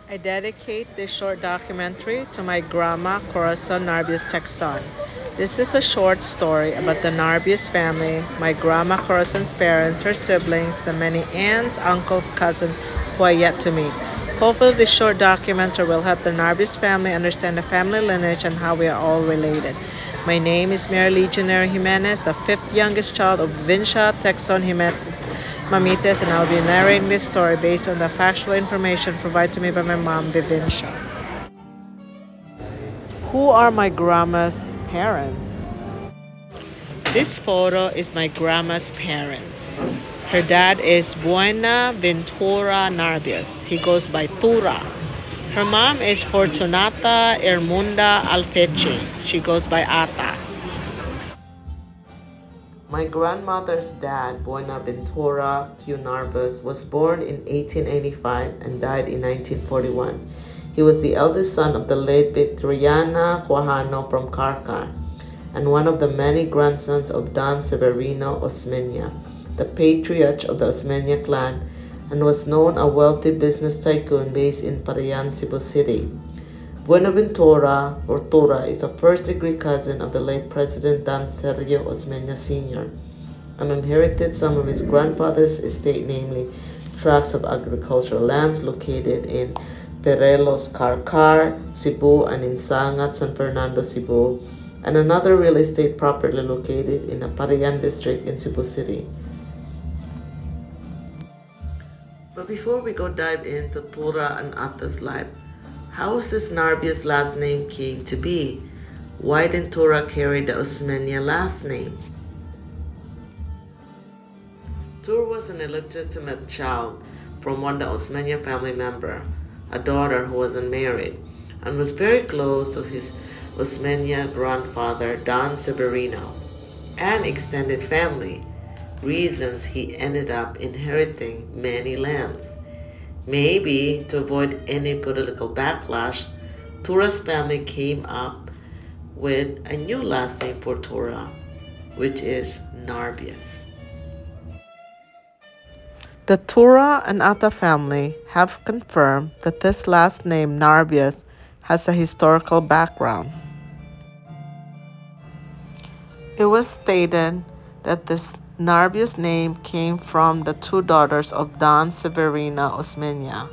I dedicate this short documentary to my grandma, Corazon Narvios Texon. This is a short story about the Narvios family, my grandma Corazon's parents, her siblings, the many aunts, uncles, cousins who I yet to meet. Hopefully, this short documentary will help the Narvios family understand the family lineage and how we are all related. My name is Mary Legionary Jimenez, the fifth youngest child of Vincia Texon Jimenez Mamites, and I'll be narrating this story based on the factual information provided to me by my mom, Vivincia. Who are my grandma's parents? This photo is my grandma's parents. Her dad is Buenaventura Narvios. He goes by Tura. Her mom is Fortunata Ermunda Alfechi. She goes by Ata. My grandmother's dad, Buenaventura Q. Narvaez, was born in 1885 and died in 1941. He was the eldest son of the late Victoriana Quijano from Carcar and one of the many grandsons of Don Severino Osmeña, the patriarch of the Osmeña clan, and was known a wealthy business tycoon based in Parayan, Cebu City. Buenaventura or Tora is a first-degree cousin of the late President Don Sergio Osmeña Sr. and inherited some of his grandfather's estate, namely tracts of agricultural lands located in Perelos, Carcar, Cebu, and in Sangat, San Fernando, Cebu, and another real estate property located in the Parayan district in Cebu City. But before we go dive into Tura and Ata's life, how was this Narvios last name came to be? Why didn't Tura carry the Osmeña last name? Tura was an illegitimate child from one of the Osmeña family member, a daughter who was unmarried, and was very close to his Osmeña grandfather Don Severino and extended family, reasons he ended up inheriting many lands. Maybe to avoid any political backlash, Tura's family came up with a new last name for Tura, which is Narvios. The Tura and Ata family have confirmed that this last name, Narvios, has a historical background. It was stated that this Narvios name came from the two daughters of Don Severina Osmeña,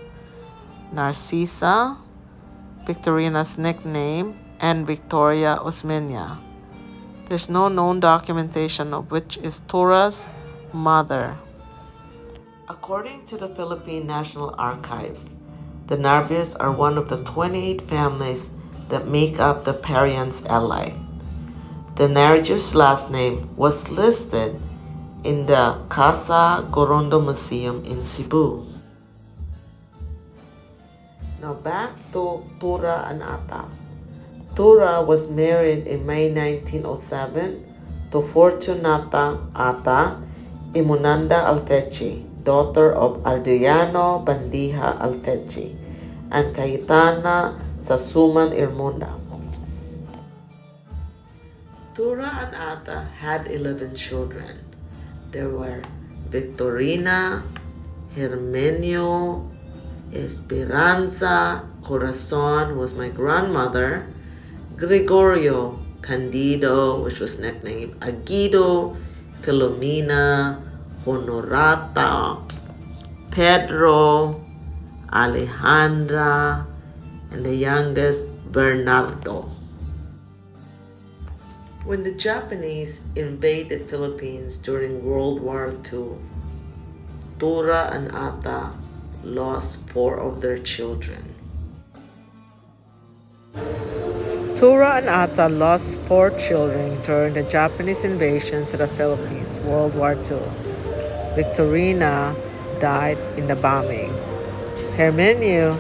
Narcisa, Victorina's nickname, and Victoria Osmeña. There's no known documentation of which is Tora's mother. According to the Philippine National Archives, the Narvios are one of the 28 families that make up the Parians elite. The Narvios last name was listed in the Casa Gorondo Museum in Cebu. Now back to Tura and Ata. Tura was married in May 1907 to Fortunata Ata Imunanda Alfechi, daughter of Adriano Bandiha Alfechi and Cayetana Sasuman Irmunda. Tura and Ata had 11 children. There were Victorina, Hermenio, Esperanza, Corazon, who was my grandmother, Gregorio, Candido, which was nicknamed Aguido, Filomena, Honorata, Pedro, Alejandra, and the youngest, Bernardo. When the Japanese invaded Philippines during World War II, Tura and Ata lost 4 of their children. Tura and Ata lost 4 children during the Japanese invasion to the Philippines, World War II. Victorina died in the bombing. Hermenio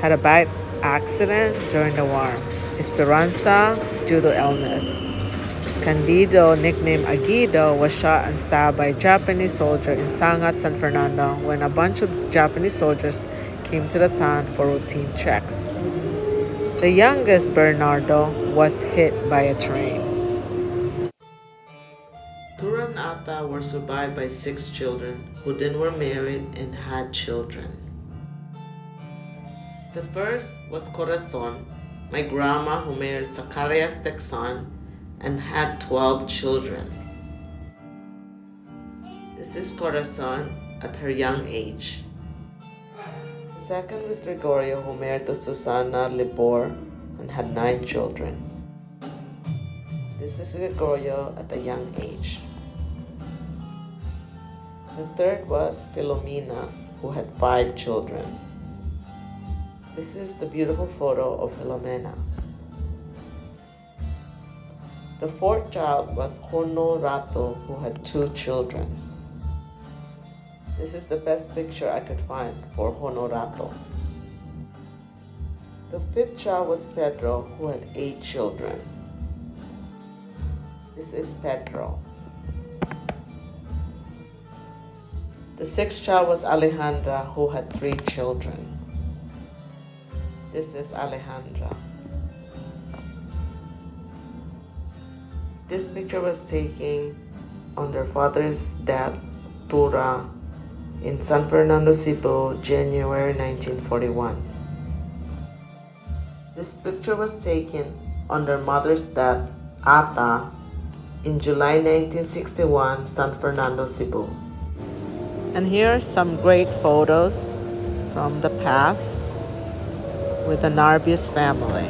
had a bike accident during the war. Esperanza due to illness. Candido, nicknamed Aguido, was shot and stabbed by a Japanese soldier in Sangat, San Fernando when a bunch of Japanese soldiers came to the town for routine checks. The youngest, Bernardo, was hit by a train. Tura and Ata were survived by 6 children who then were married and had children. The first was Corazon, my grandma who married Zacarias Texan and had 12 children. This is Corazon at her young age. The second was Gregorio who married to Susana Libor and had 9 children. This is Gregorio at a young age. The third was Filomena who had 5 children. This is the beautiful photo of Filomena. The fourth child was Honorato, who had 2 children. This is the best picture I could find for Honorato. The fifth child was Pedro, who had 8 children. This is Pedro. The sixth child was Alejandra, who had 3 children. This is Alejandra. This picture was taken on their father's death, Tura, in San Fernando, Cebu, January 1941. This picture was taken on their mother's death, Ata, in July 1961, San Fernando, Cebu. And here are some great photos from the past with the Narvios family.